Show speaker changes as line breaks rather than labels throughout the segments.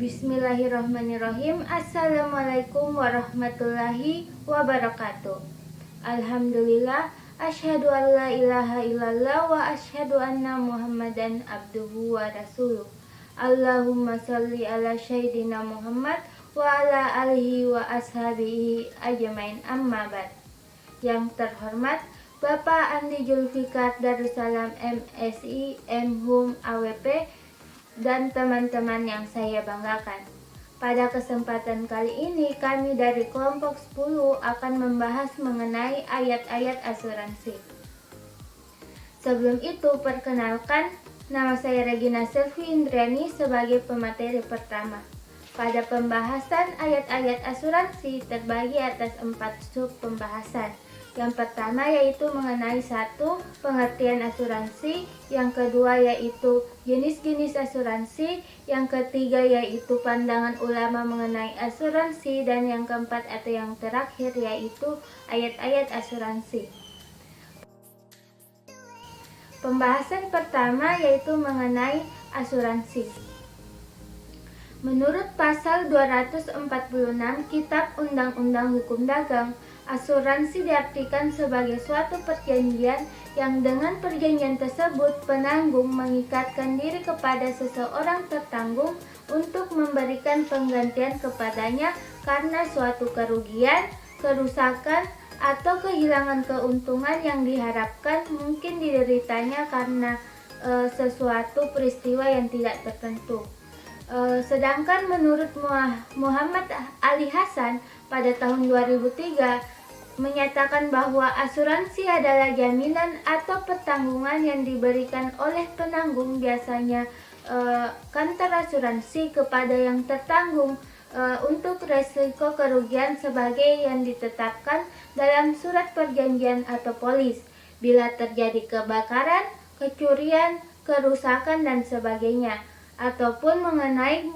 Bismillahirrahmanirrahim. Assalamualaikum warahmatullahi wabarakatuh. Alhamdulillah, asyhadu an la ilaha illallah wa asyhadu anna Muhammadan abduhu wa rasuluh. Allahumma sholli ala sayyidina Muhammad wa ala alihi wa ashabihi ajmain, amma ba'd. Yang terhormat Bapak Andi Julfikar Darussalam MSI MHum AWP dan teman-teman yang saya banggakan. Pada kesempatan kali ini kami dari kelompok 10 akan membahas mengenai ayat-ayat asuransi. Sebelum itu, perkenalkan, nama saya Regina Selvi Indriani sebagai pemateri pertama. Pada pembahasan ayat-ayat asuransi terbagi atas 4 sub pembahasan. Yang pertama yaitu mengenai 1. Pengertian asuransi, yang kedua yaitu jenis-jenis asuransi, yang ketiga yaitu pandangan ulama mengenai asuransi, dan yang keempat atau yang terakhir yaitu ayat-ayat asuransi. Pembahasan pertama yaitu mengenai asuransi. Menurut pasal 246 Kitab Undang-Undang Hukum Dagang, asuransi diartikan sebagai suatu perjanjian yang dengan perjanjian tersebut penanggung mengikatkan diri kepada seseorang tertanggung untuk memberikan penggantian kepadanya karena suatu kerugian, kerusakan, atau kehilangan keuntungan yang diharapkan mungkin dideritanya karena sesuatu peristiwa yang tidak tertentu. Sedangkan menurut Muhammad Ali Hasan pada tahun 2003 menyatakan bahwa asuransi adalah jaminan atau pertanggungan yang diberikan oleh penanggung, biasanya kantor asuransi, kepada yang tertanggung untuk resiko kerugian sebagai yang ditetapkan dalam surat perjanjian atau polis bila terjadi kebakaran, kecurian, kerusakan, dan sebagainya, ataupun mengenai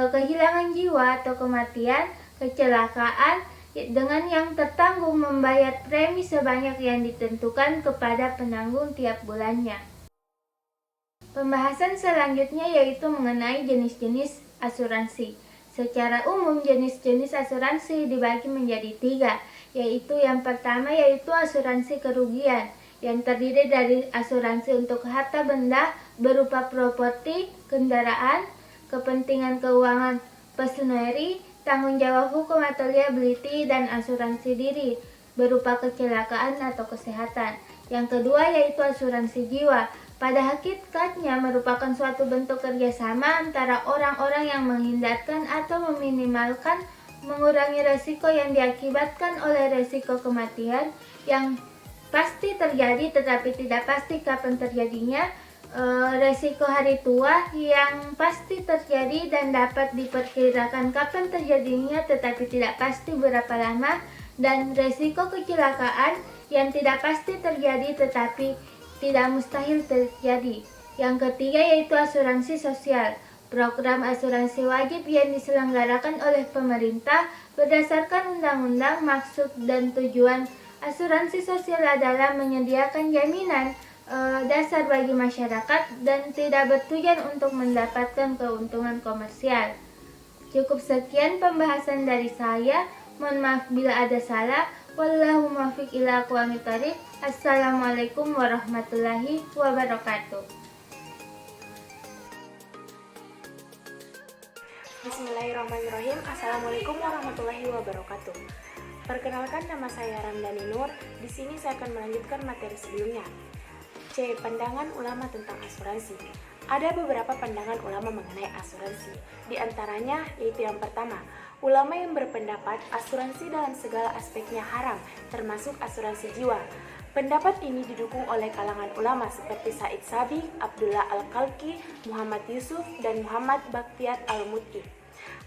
kehilangan jiwa atau kematian, kecelakaan, dengan yang tertanggung membayar premi sebanyak yang ditentukan kepada penanggung tiap bulannya. Pembahasan selanjutnya yaitu mengenai jenis-jenis asuransi. Secara umum, jenis-jenis asuransi dibagi menjadi 3, yaitu yang pertama yaitu asuransi kerugian, yang terdiri dari asuransi untuk harta benda berupa properti, kendaraan, kepentingan keuangan personeri, tanggung jawab hukum atau liability, dan asuransi diri berupa kecelakaan atau kesehatan. Yang kedua yaitu asuransi jiwa. Pada hakikatnya merupakan suatu bentuk kerjasama antara orang-orang yang menghindarkan atau meminimalkan mengurangi resiko yang diakibatkan oleh resiko kematian yang pasti terjadi tetapi tidak pasti kapan terjadinya, resiko hari tua yang pasti terjadi dan dapat diperkirakan kapan terjadinya tetapi tidak pasti berapa lama, dan resiko kecelakaan yang tidak pasti terjadi tetapi tidak mustahil terjadi. Yang ketiga yaitu asuransi sosial, program asuransi wajib yang diselenggarakan oleh pemerintah berdasarkan undang-undang. Maksud dan tujuan asuransi sosial adalah menyediakan jaminan dasar bagi masyarakat dan tidak bertujuan untuk mendapatkan keuntungan komersial. Cukup sekian pembahasan dari saya. Mohon maaf bila ada salah. Wallahu muwaffiq ila aqwamit thoriq. Assalamualaikum warahmatullahi wabarakatuh.
Bismillahirrahmanirrahim. Assalamualaikum warahmatullahi wabarakatuh. Perkenalkan, nama saya Ramdhani Nur. Di sini saya akan melanjutkan materi sebelumnya. C. Pandangan ulama tentang asuransi. Ada beberapa pandangan ulama mengenai asuransi. Di antaranya yaitu yang pertama, ulama yang berpendapat asuransi dalam segala aspeknya haram, termasuk asuransi jiwa. Pendapat ini didukung oleh kalangan ulama seperti Said Sabiq, Abdullah Al-Khalqi, Muhammad Yusuf, dan Muhammad Baktiat Al-Mut'i.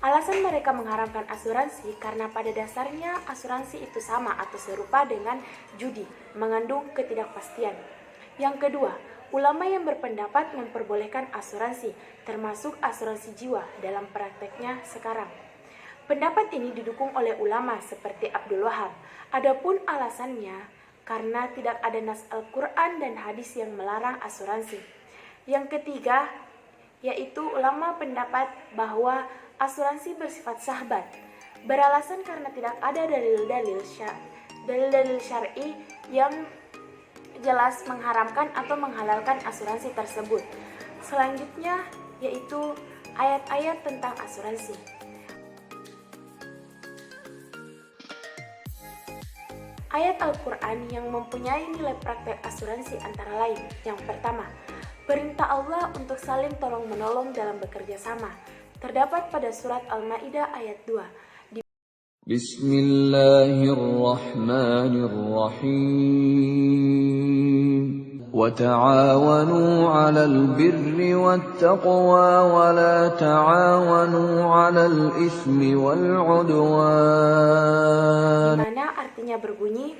Alasan mereka mengharamkan asuransi karena pada dasarnya asuransi itu sama atau serupa dengan judi, mengandung ketidakpastian. Yang kedua, ulama yang berpendapat memperbolehkan asuransi, termasuk asuransi jiwa dalam prakteknya sekarang. Pendapat ini didukung oleh ulama seperti Abdul Wahab. Adapun alasannya, karena tidak ada nas Al-Quran dan hadis yang melarang asuransi. Yang ketiga, yaitu ulama pendapat bahwa asuransi bersifat sahabat, beralasan karena tidak ada dalil-dalil syar'i yang jelas mengharamkan atau menghalalkan asuransi tersebut. Selanjutnya yaitu ayat-ayat tentang asuransi. Ayat Al-Quran yang mempunyai nilai praktek asuransi antara lain. Yang pertama, perintah Allah untuk saling tolong-menolong dalam bekerja sama. Terdapat pada surat Al-Maidah ayat 2.
Bismillahirrahmanirrahim. وَتَعَاوَنُوا عَلَى الْبِرِّ وَالتَّقْوَى وَلَا تَعَاوَنُوا عَلَى الْإِثْمِ وَالْعُدْوَانِ.
Di mana artinya berbunyi,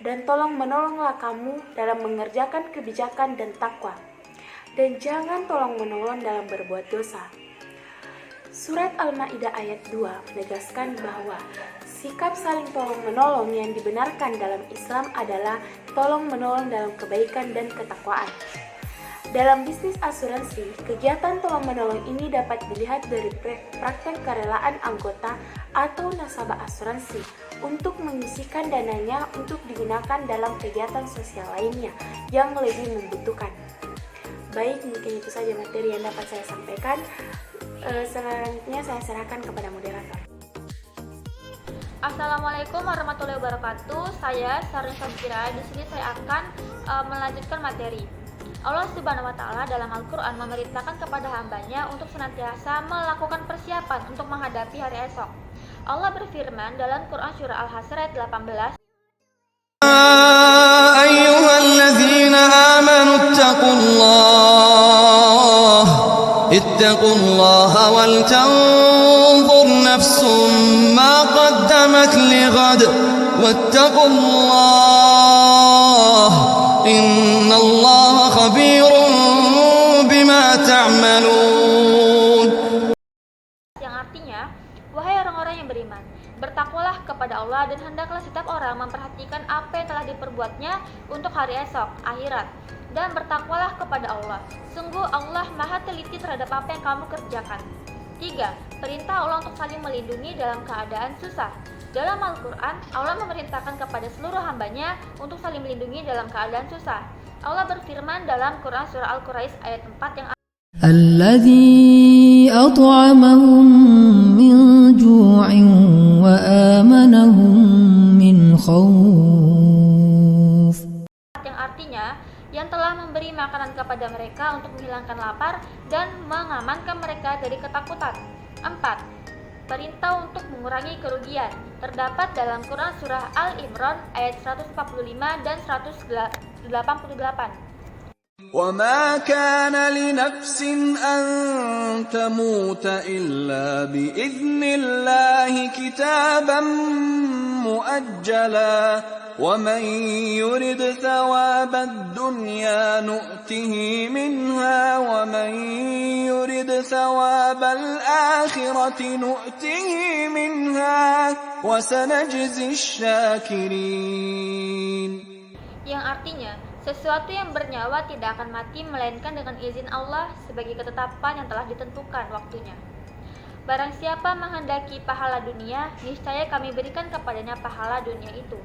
dan tolong-menolonglah kamu dalam mengerjakan kebijakan dan takwa, dan jangan tolong-menolong dalam berbuat dosa. Surat Al-Maidah ayat 2 menegaskan bahwa sikap saling tolong-menolong yang dibenarkan dalam Islam adalah tolong-menolong dalam kebaikan dan ketakwaan. Dalam bisnis asuransi, kegiatan tolong-menolong ini dapat dilihat dari praktek kerelaan anggota atau nasabah asuransi untuk menyisihkan dananya untuk digunakan dalam kegiatan sosial lainnya yang lebih membutuhkan. Baik, mungkin itu saja materi yang dapat saya sampaikan. Selanjutnya saya serahkan kepada moderator.
Assalamualaikum warahmatullahi wabarakatuh. Saya Sarin Sabira. Di sini saya akan melanjutkan materi. Allah Subhanahu wa taala dalam Al-Qur'an memerintahkan kepada hambanya untuk senantiasa melakukan persiapan untuk menghadapi hari esok. Allah berfirman dalam Quran surah Al-Hasr ayat 18,
ayyuhalladzina amanu ittaqullaha wal tanzur nafsum ma qaddamat lighad wattaqullah innallaha khabirun bima ta'malun.
yang artinya, wahai orang-orang yang beriman, bertakwalah kepada Allah dan hendaklah setiap orang memperhatikan apa yang telah diperbuatnya untuk hari esok, akhirat. Dan bertakwalah kepada Allah. Sungguh Allah maha teliti terhadap apa yang kamu kerjakan. 3. Perintah Allah untuk saling melindungi dalam keadaan susah. Dalam Al-Quran, Allah memerintahkan kepada seluruh hambanya untuk saling melindungi dalam keadaan susah. Allah berfirman dalam Quran surah Al-Quraisy ayat 4 yang
الذي أطعمهم من جوع وآمنهم من خوف.
yang artinya yang telah memberi makanan kepada mereka untuk menghilangkan lapar dan mengamankan mereka dari ketakutan. 4. Perintah untuk mengurangi kerugian terdapat dalam Quran surah Al-Imran ayat 145 dan 188.
وَمَا كَانَ لِنَفْسٍ أَن تَمُوتَ إِلَّا بِإِذْنِ اللَّهِ كِتَابًا مُؤَجَّلًا وَمَن يُرِدْ ثَوَابَ الدُّنْيَا نُؤْتِهِ مِنْهَا وَمَن يُرِدْ ثَوَابَ الْآخِرَةِ نُؤْتِهِ مِنْهَا وَسَنَجْزِي الشَّاكِرِينَ.
Yang artinya, sesuatu yang bernyawa tidak akan mati melainkan dengan izin Allah sebagai ketetapan yang telah ditentukan waktunya. Barang siapa menghendaki pahala dunia, niscaya kami berikan kepadanya pahala dunia itu.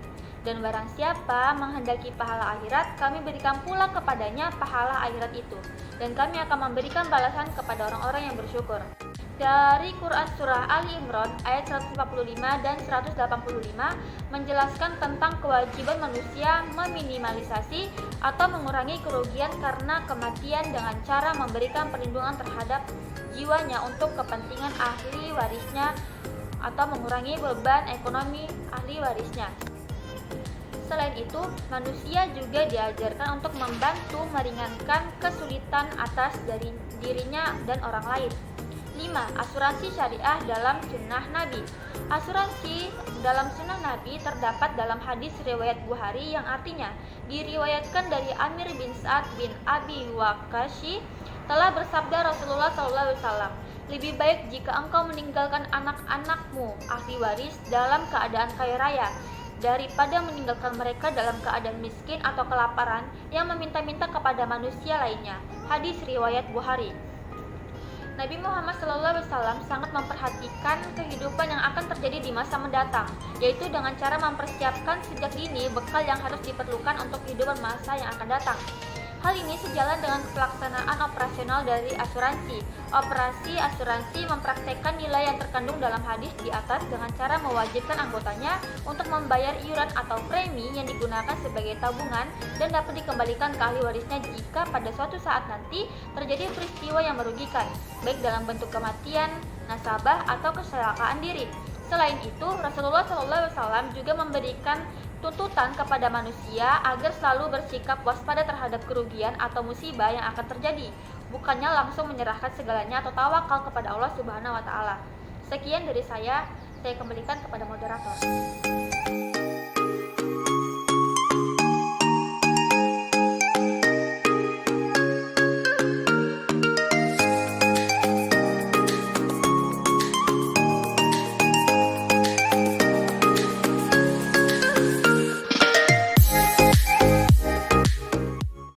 Dan barang siapa menghendaki pahala akhirat, kami berikan pula kepadanya pahala akhirat itu. Dan kami akan memberikan balasan kepada orang-orang yang bersyukur. Dari Quran Surah Ali Imran ayat 145 dan 185 menjelaskan tentang kewajiban manusia meminimalisasi atau mengurangi kerugian karena kematian dengan cara memberikan perlindungan terhadap jiwanya untuk kepentingan ahli warisnya atau mengurangi beban ekonomi ahli warisnya. Selain itu, manusia juga diajarkan untuk membantu meringankan kesulitan atas dari dirinya dan orang lain. 5. Asuransi syariah dalam sunnah Nabi. Asuransi dalam sunnah Nabi terdapat dalam hadis riwayat Bukhari yang artinya diriwayatkan dari Amir bin Sa'ad bin Abi Waqqasy telah bersabda Rasulullah SAW, lebih baik jika engkau meninggalkan anak-anakmu ahli waris dalam keadaan kaya raya daripada meninggalkan mereka dalam keadaan miskin atau kelaparan yang meminta-minta kepada manusia lainnya. Hadis riwayat Bukhari. Nabi Muhammad SAW sangat memperhatikan kehidupan yang akan terjadi di masa mendatang, yaitu dengan cara mempersiapkan sejak dini bekal yang harus diperlukan untuk kehidupan masa yang akan datang. Hal ini sejalan dengan pelaksanaan operasional dari asuransi. Operasi asuransi mempraktekkan nilai yang terkandung dalam hadis di atas dengan cara mewajibkan anggotanya untuk membayar iuran atau premi yang digunakan sebagai tabungan dan dapat dikembalikan ke ahli warisnya jika pada suatu saat nanti terjadi peristiwa yang merugikan, baik dalam bentuk kematian, nasabah, atau kecelakaan diri. Selain itu, Rasulullah SAW juga memberikan tuntutan kepada manusia agar selalu bersikap waspada terhadap kerugian atau musibah yang akan terjadi, bukannya langsung menyerahkan segalanya atau tawakal kepada Allah Subhanahu wa taala. Sekian dari saya kembalikan kepada moderator.